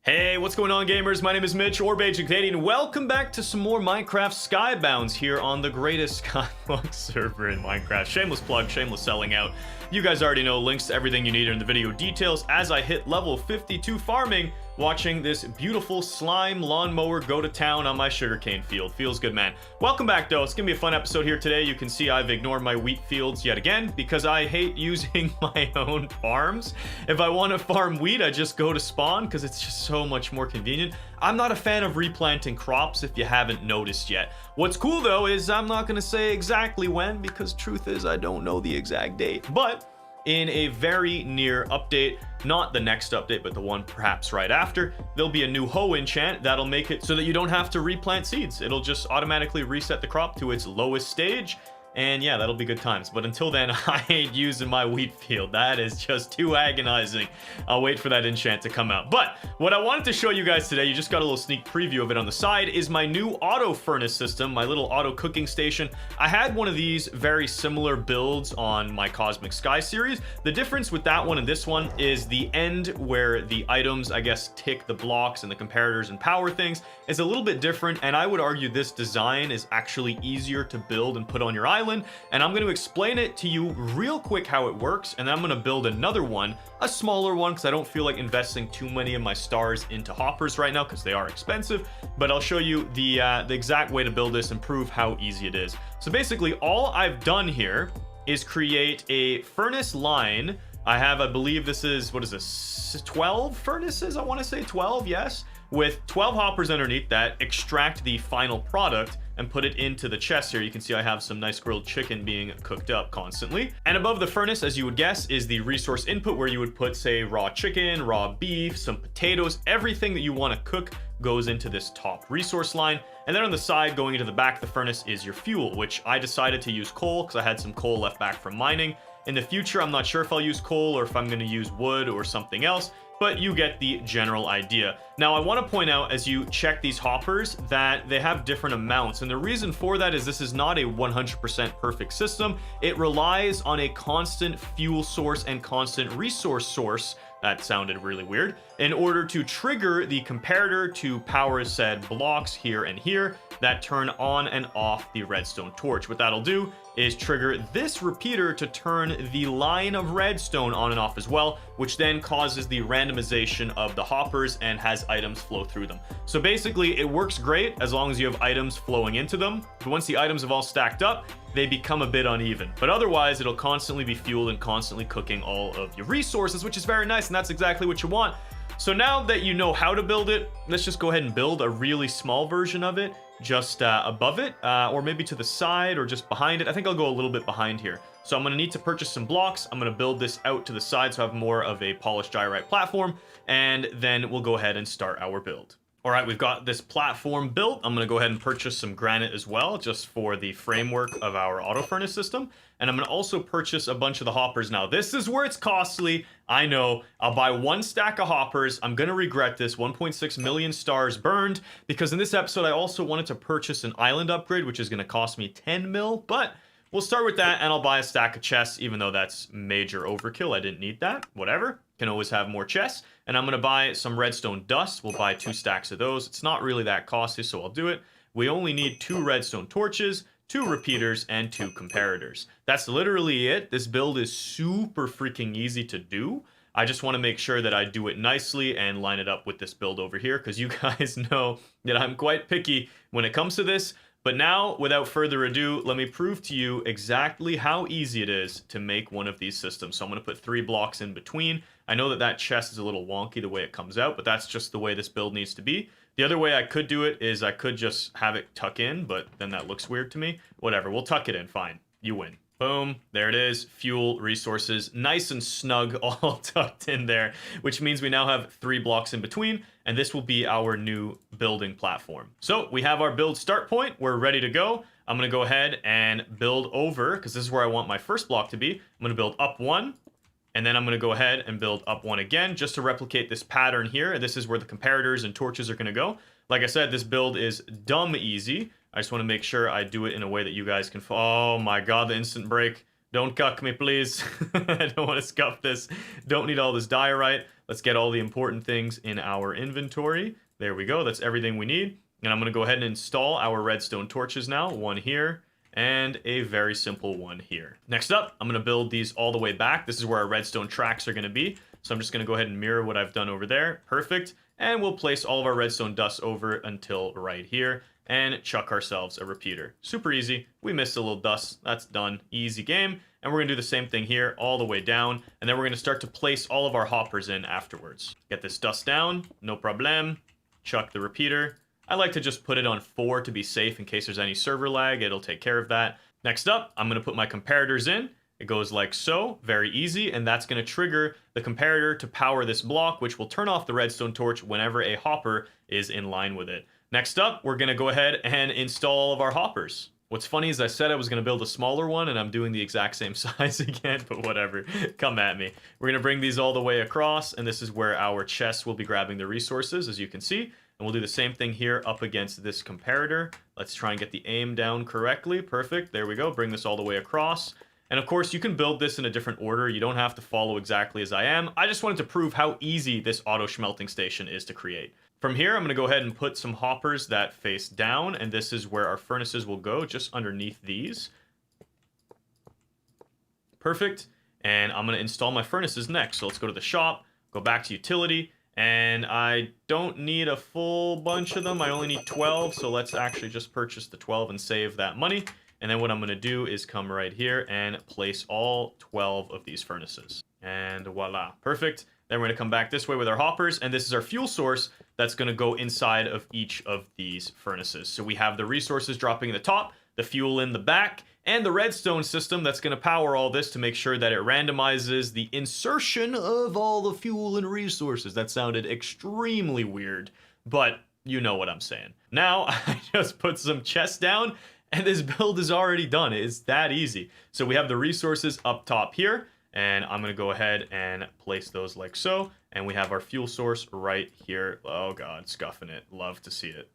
Hey, what's going on, gamers? My name is Mitch, or Bajan Canadian. Welcome back to some more Minecraft SkyBounds here on the greatest Skyblock server in Minecraft. Shameless plug, shameless selling out. You guys already know, links to everything you need are in the video details as I hit level 52 farming, watching this beautiful slime lawnmower go to town on my sugarcane field. Feels good, man. Welcome back, though. It's gonna be a fun episode here today. You can see I've ignored my wheat fields yet again because I hate using my own farms. If I want to farm wheat, I just go to spawn because it's just so much more convenient. I'm not a fan of replanting crops if you haven't noticed yet. What's cool though is I'm not going to say exactly when because truth is I don't know the exact date. But in a very near update, not the next update, but the one perhaps right after, there'll be a new hoe enchant that'll make it so that you don't have to replant seeds. It'll just automatically reset the crop to its lowest stage. And yeah, that'll be good times. But until then, I ain't using my wheat field. That is just too agonizing. I'll wait for that enchant to come out. But what I wanted to show you guys today, you just got a little sneak preview of it on the side, is my new auto furnace system, my little auto cooking station. I had one of these very similar builds on my Cosmic Sky series. The difference with that one and this one is the end where the items, I guess, tick the blocks and the comparators and power things is a little bit different. And I would argue this design is actually easier to build and put on your island. And I'm going to explain it to you real quick how it works, and then I'm going to build another one, a smaller one, because I don't feel like investing too many of my stars into hoppers right now because they are expensive. But I'll show you the exact way to build this and prove how easy it is. So basically all I've done here is create a furnace line. I believe this is, what is this, 12 furnaces? I want to say 12, yes, with 12 hoppers underneath that extract the final product and put it into the chest here. You can see I have some nice grilled chicken being cooked up constantly. And above the furnace, as you would guess, is the resource input where you would put, say, raw chicken, raw beef, some potatoes, everything that you want to cook goes into this top resource line. And then on the side, going into the back of the furnace, is your fuel, which I decided to use coal because I had some coal left back from mining. In the future, I'm not sure if I'll use coal or if I'm going to use wood or something else, but you get the general idea. Now, I want to point out as you check these hoppers that they have different amounts. And the reason for that is this is not a 100% perfect system. It relies on a constant fuel source and constant resource source. That sounded really weird. In order to trigger the comparator to power said blocks here and here that turn on and off the redstone torch. What that'll do is trigger this repeater to turn the line of redstone on and off as well, which then causes the randomization of the hoppers and has items flow through them. So basically it works great as long as you have items flowing into them. But once the items have all stacked up, they become a bit uneven. But otherwise, it'll constantly be fueled and constantly cooking all of your resources, which is very nice, and that's exactly what you want. So now that you know how to build it, let's just go ahead and build a really small version of it, just above it, or maybe to the side, or just behind it. I think I'll go a little bit behind here. So I'm going to need to purchase some blocks. I'm going to build this out to the side so I have more of a polished diorite platform, and then we'll go ahead and start our build. All right, we've got this platform built. I'm going to go ahead and purchase some granite as well, just for the framework of our auto furnace system. And I'm going to also purchase a bunch of the hoppers. Now, this is where it's costly. I know. I'll buy one stack of hoppers. I'm going to regret this. 1.6 million stars burned, because in this episode, I also wanted to purchase an island upgrade, which is going to cost me 10 mil. But we'll start with that, and I'll buy a stack of chests, even though that's major overkill. I didn't need that. Whatever. Can always have more chests. And I'm going to buy some redstone dust. We'll buy 2 stacks of those. It's not really that costly, so I'll do it. We only need 2 redstone torches, 2 repeaters, and 2 comparators. That's literally it. This build is super freaking easy to do. I just want to make sure that I do it nicely and line it up with this build over here, because you guys know that I'm quite picky when it comes to this. But now, without further ado, let me prove to you exactly how easy it is to make one of these systems. So I'm going to put 3 blocks in between. I know that that chest is a little wonky the way it comes out, but that's just the way this build needs to be. The other way I could do it is I could just have it tuck in, but then that looks weird to me. Whatever, we'll tuck it in, fine. You win. Boom, there it is. Fuel, resources, nice and snug, all tucked in there, which means we now have 3 blocks in between, and this will be our new building platform. So we have our build start point. We're ready to go. I'm going to go ahead and build over, because this is where I want my first block to be. I'm going to build up 1, and then I'm going to go ahead and build up 1 again, just to replicate this pattern here. And this is where the comparators and torches are going to go. Like I said, this build is dumb easy. I just want to make sure I do it in a way that you guys can... Oh my god, the instant break. Don't cuck me, please. I don't want to scuff this. Don't need all this diorite. Let's get all the important things in our inventory. There we go. That's everything we need. And I'm going to go ahead and install our redstone torches now. One here and a very simple one here. Next up, I'm going to build these all the way back. This is where our redstone tracks are going to be. So I'm just going to go ahead and mirror what I've done over there. Perfect. And we'll place all of our redstone dust over until right here and chuck ourselves a repeater. Super easy. We missed a little dust. That's done. Easy game. And we're going to do the same thing here all the way down. And then we're going to start to place all of our hoppers in afterwards. Get this dust down. No problem. Chuck the repeater. I like to just put it on 4 to be safe in case there's any server lag. It'll take care of that. Next up, I'm going to put my comparators in. It goes like so, very easy, and that's going to trigger the comparator to power this block, which will turn off the redstone torch whenever a hopper is in line with it. Next up, we're going to go ahead and install all of our hoppers. What's funny is I said I was going to build a smaller one, and I'm doing the exact same size again, but whatever. Come at me. We're going to bring these all the way across, and this is where our chests will be grabbing the resources, as you can see. And we'll do the same thing here up against this comparator. Let's try and get the aim down correctly. Perfect. There we go. Bring this all the way across. And of course, you can build this in a different order. You don't have to follow exactly as I am. I just wanted to prove how easy this auto smelting station is to create. From here, I'm going to go ahead and put some hoppers that face down, and this is where our furnaces will go, just underneath these. Perfect. And I'm going to install my furnaces next. So let's go to the shop, go back to utility, and I don't need a full bunch of them. I only need 12, so let's actually just purchase the 12 and save that money. And then what I'm going to do is come right here and place all 12 of these furnaces. And voila. Perfect. Then we're going to come back this way with our hoppers. And this is our fuel source that's going to go inside of each of these furnaces. So we have the resources dropping in the top, the fuel in the back, and the redstone system that's going to power all this to make sure that it randomizes the insertion of all the fuel and resources. That sounded extremely weird, but you know what I'm saying. Now, I just put some chests down, and this build is already done. It's that easy. So we have the resources up top here, and I'm going to go ahead and place those like so. And we have our fuel source right here. Oh God, scuffing it. Love to see it.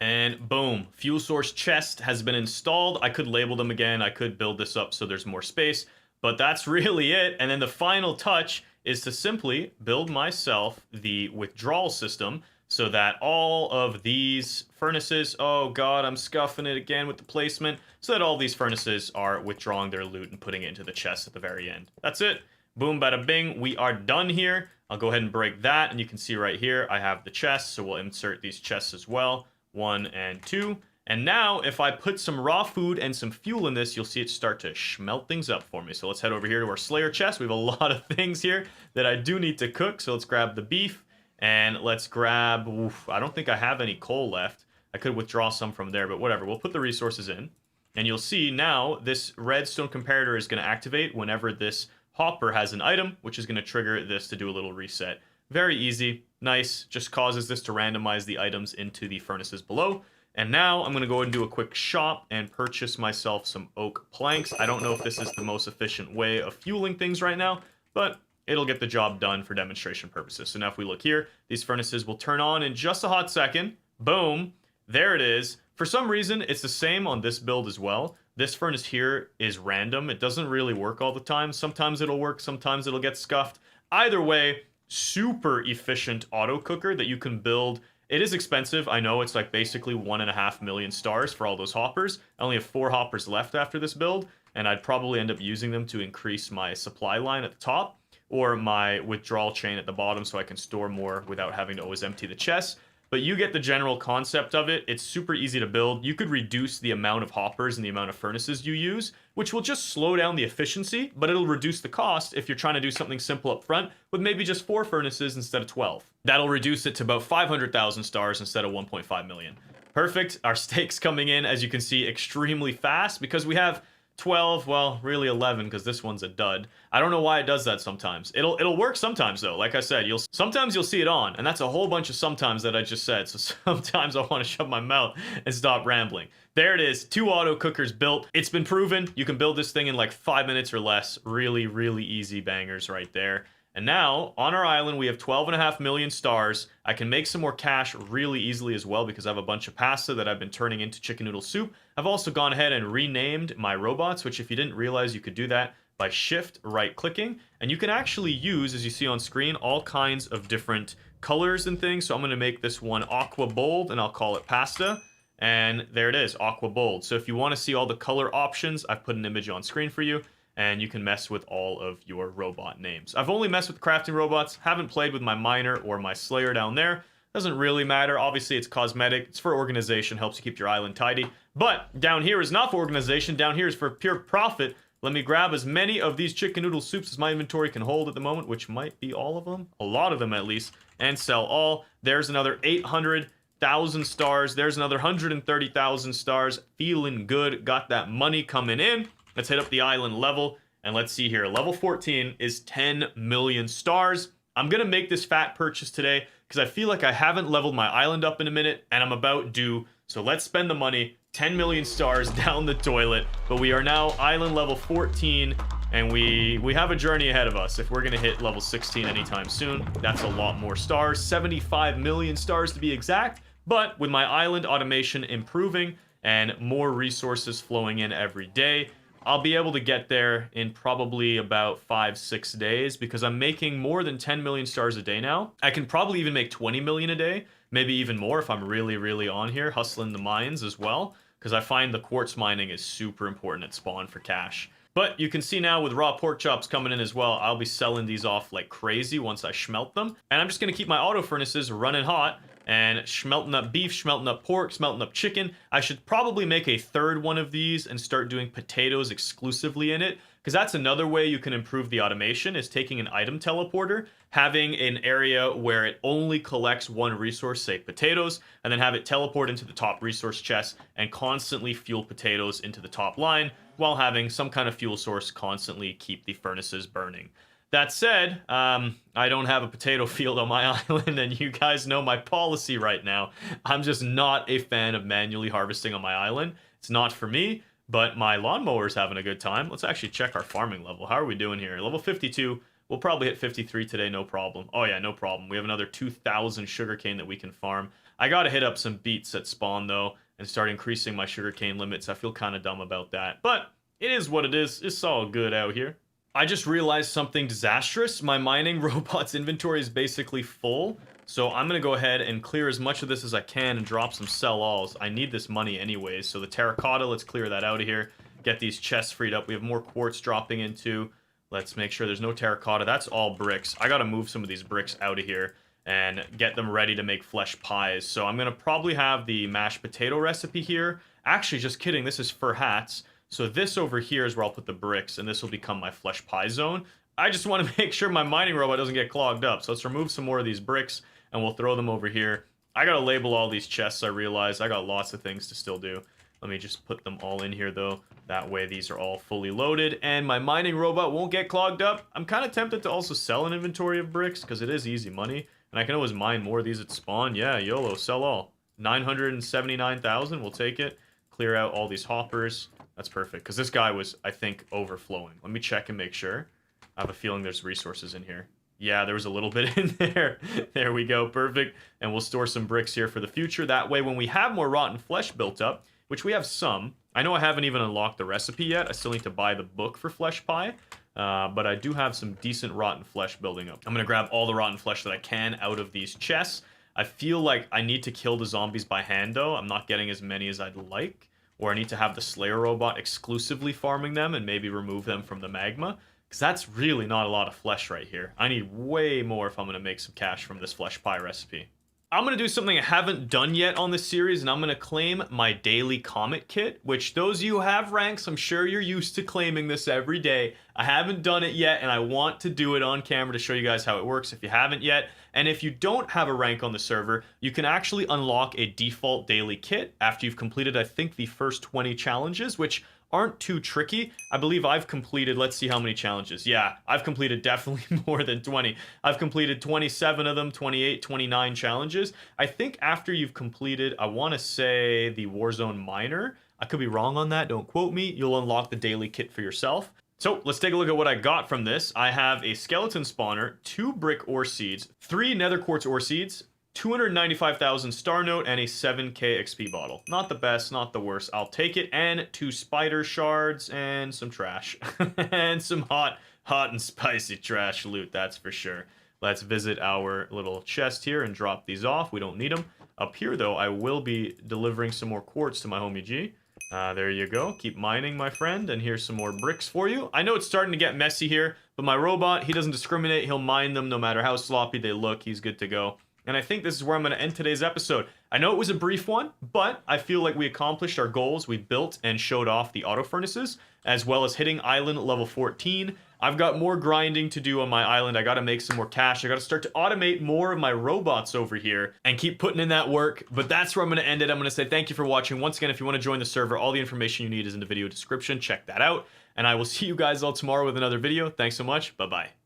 And boom, fuel source chest has been installed. I could label them again. I could build this up so there's more space, but that's really it. And then the final touch is to simply build myself the withdrawal system so that all of these furnaces, oh God, I'm scuffing it again with the placement, so that all these furnaces are withdrawing their loot and putting it into the chest at the very end. That's it. Boom, bada bing. We are done here. I'll go ahead and break that, and you can see right here, I have the chests, so we'll insert these chests as well. 1 and 2. And now, if I put some raw food and some fuel in this, you'll see it start to smelt things up for me. So let's head over here to our Slayer chest. We have a lot of things here that I do need to cook, so let's grab the beef. And let's grab, I don't think I have any coal left. I could withdraw some from there, but whatever. We'll put the resources in. And you'll see now this redstone comparator is going to activate whenever this hopper has an item, which is going to trigger this to do a little reset. Very easy, nice, just causes this to randomize the items into the furnaces below. And now I'm going to go and do a quick shop and purchase myself some oak planks. I don't know if this is the most efficient way of fueling things right now, but it'll get the job done for demonstration purposes. So now if we look here, these furnaces will turn on in just a hot second. Boom. There it is. For some reason, it's the same on this build as well. This furnace here is random. It doesn't really work all the time. Sometimes it'll work, sometimes it'll get scuffed. Either way, super efficient auto cooker that you can build. It is expensive. I know it's like basically 1.5 million stars for all those hoppers. I only have 4 hoppers left after this build, and I'd probably end up using them to increase my supply line at the top or my withdrawal chain at the bottom so I can store more without having to always empty the chest. But you get the general concept of it. It's super easy to build. You could reduce the amount of hoppers and the amount of furnaces you use, which will just slow down the efficiency, but it'll reduce the cost if you're trying to do something simple up front with maybe just 4 furnaces instead of 12. That'll reduce it to about 500,000 stars instead of 1.5 million. Perfect. Our steaks coming in, as you can see, extremely fast because we have 12, well, really 11 because this one's a dud. I don't know why it does that sometimes. It'll work sometimes though. Like I said, sometimes you'll see it on, and that's a whole bunch of sometimes that I just said. So sometimes I want to shut my mouth and stop rambling. There it is, 2 auto cookers built. It's been proven. You can build this thing in like 5 minutes or less. Really, really easy bangers right there. And now, on our island, we have 12.5 million stars. I can make some more cash really easily as well because I have a bunch of pasta that I've been turning into chicken noodle soup. I've also gone ahead and renamed my robots, which if you didn't realize, you could do that by shift right clicking. And you can actually use, as you see on screen, all kinds of different colors and things. So I'm going to make this one aqua bold and I'll call it pasta. And there it is, aqua bold. So if you want to see all the color options, I've put an image on screen for you. And you can mess with all of your robot names. I've only messed with crafting robots, haven't played with my miner or my slayer down there. Doesn't really matter. Obviously, it's cosmetic. It's for organization, helps you keep your island tidy. But down here is not for organization. Down here is for pure profit. Let me grab as many of these chicken noodle soups as my inventory can hold at the moment, which might be all of them. A lot of them, at least. And sell all. There's another 800,000 stars. There's another 130,000 stars. Feeling good. Got that money coming in. Let's hit up the island level, and let's see here. Level 14 is 10 million stars. I'm going to make this fat purchase today because I feel like I haven't leveled my island up in a minute, and I'm about due. So let's spend the money. 10 million stars down the toilet. But we are now island level 14, and we have a journey ahead of us. If we're going to hit level 16 anytime soon, that's a lot more stars. 75 million stars to be exact. But with my island automation improving and more resources flowing in every day, I'll be able to get there in probably about 5-6 days because I'm making more than 10 million stars a day now. I can probably even make 20 million a day, maybe even more if I'm really, really on here, hustling the mines as well, because I find the quartz mining is super important at spawn for cash. But you can see now with raw pork chops coming in as well, I'll be selling these off like crazy once I smelt them. And I'm just going to keep my auto furnaces running hot and smelting up beef, smelting up pork, smelting up chicken. I should probably make a third one of these and start doing potatoes exclusively in it, because that's another way you can improve the automation, is taking an item teleporter, having an area where it only collects one resource, say potatoes, and then have it teleport into the top resource chest and constantly fuel potatoes into the top line while having some kind of fuel source constantly keep the furnaces burning. That said, I don't have a potato field on my island, and you guys know my policy right now. I'm just not a fan of manually harvesting on my island. It's not for me, but my lawnmower's having a good time. Let's actually check our farming level. How are we doing here? Level 52. We'll probably hit 53 today, no problem. Oh yeah, no problem. We have another 2,000 sugarcane that we can farm. I gotta hit up some beets at spawn, though, and start increasing my sugarcane limits. I feel kind of dumb about that, but it is what it is. It's all good out here. I just realized something disastrous. My mining robot's inventory is basically full. So I'm going to go ahead and clear as much of this as I can and drop some sell-alls. I need this money anyways. So the terracotta, let's clear that out of here. Get these chests freed up. We have more quartz dropping into. Let's make sure there's no terracotta. That's all bricks. I got to move some of these bricks out of here and get them ready to make flesh pies. So I'm going to probably have the mashed potato recipe here. Actually, just kidding. This is for hats. So this over here is where I'll put the bricks, and this will become my flesh pie zone. I just want to make sure my mining robot doesn't get clogged up. So let's remove some more of these bricks, and we'll throw them over here. I got to label all these chests, I realize. I got lots of things to still do. Let me just put them all in here, though. That way these are all fully loaded, and my mining robot won't get clogged up. I'm kind of tempted to also sell an inventory of bricks, because it is easy money. And I can always mine more of these at spawn. Yeah, YOLO, sell all. 979,000, we'll take it. Clear out all these hoppers. That's perfect, because this guy was, I think, overflowing. Let me check and make sure. I have a feeling there's resources in here. Yeah, there was a little bit in there. There we go, perfect. And we'll store some bricks here for the future. That way, when we have more rotten flesh built up, which we have some. I know I haven't even unlocked the recipe yet. I still need to buy the book for flesh pie. But I do have some decent rotten flesh building up. I'm going to grab all the rotten flesh that I can out of these chests. I feel like I need to kill the zombies by hand, though. I'm not getting as many as I'd like. Or I need to have the Slayer robot exclusively farming them and maybe remove them from the magma. Because that's really not a lot of flesh right here. I need way more if I'm going to make some cash from this flesh pie recipe. I'm going to do something I haven't done yet on this series, and I'm going to claim my daily comet kit, which those of you who have ranks, I'm sure you're used to claiming this every day. I haven't done it yet, and I want to do it on camera to show you guys how it works if you haven't yet. And if you don't have a rank on the server, you can actually unlock a default daily kit after you've completed, I think, the first 20 challenges, which aren't too tricky. I believe I've completed, let's see how many challenges. Yeah, I've completed definitely more than 20. I've completed 27 of them, 28, 29 challenges. I think after you've completed, I want to say the Warzone Miner. I could be wrong on that, don't quote me. You'll unlock the daily kit for yourself. So let's take a look at what I got from this. I have a skeleton spawner, 2 brick ore seeds, 3 nether quartz ore seeds, 295,000 star note, and a 7k XP bottle. Not the best, not the worst. I'll take it. And 2 spider shards and some trash. And some hot and spicy trash loot, that's for sure. Let's visit our little chest here and drop these off. We don't need them. Up here, though, I will be delivering some more quartz to my homie G. There you go. Keep mining, my friend. And here's some more bricks for you. I know it's starting to get messy here, but my robot, he doesn't discriminate. He'll mine them no matter how sloppy they look. He's good to go. And I think this is where I'm going to end today's episode. I know it was a brief one, but I feel like we accomplished our goals. We built and showed off the auto furnaces, as well as hitting island level 14. I've got more grinding to do on my island. I got to make some more cash. I got to start to automate more of my robots over here and keep putting in that work. But that's where I'm going to end it. I'm going to say thank you for watching. Once again, if you want to join the server, all the information you need is in the video description. Check that out. And I will see you guys all tomorrow with another video. Thanks so much. Bye-bye.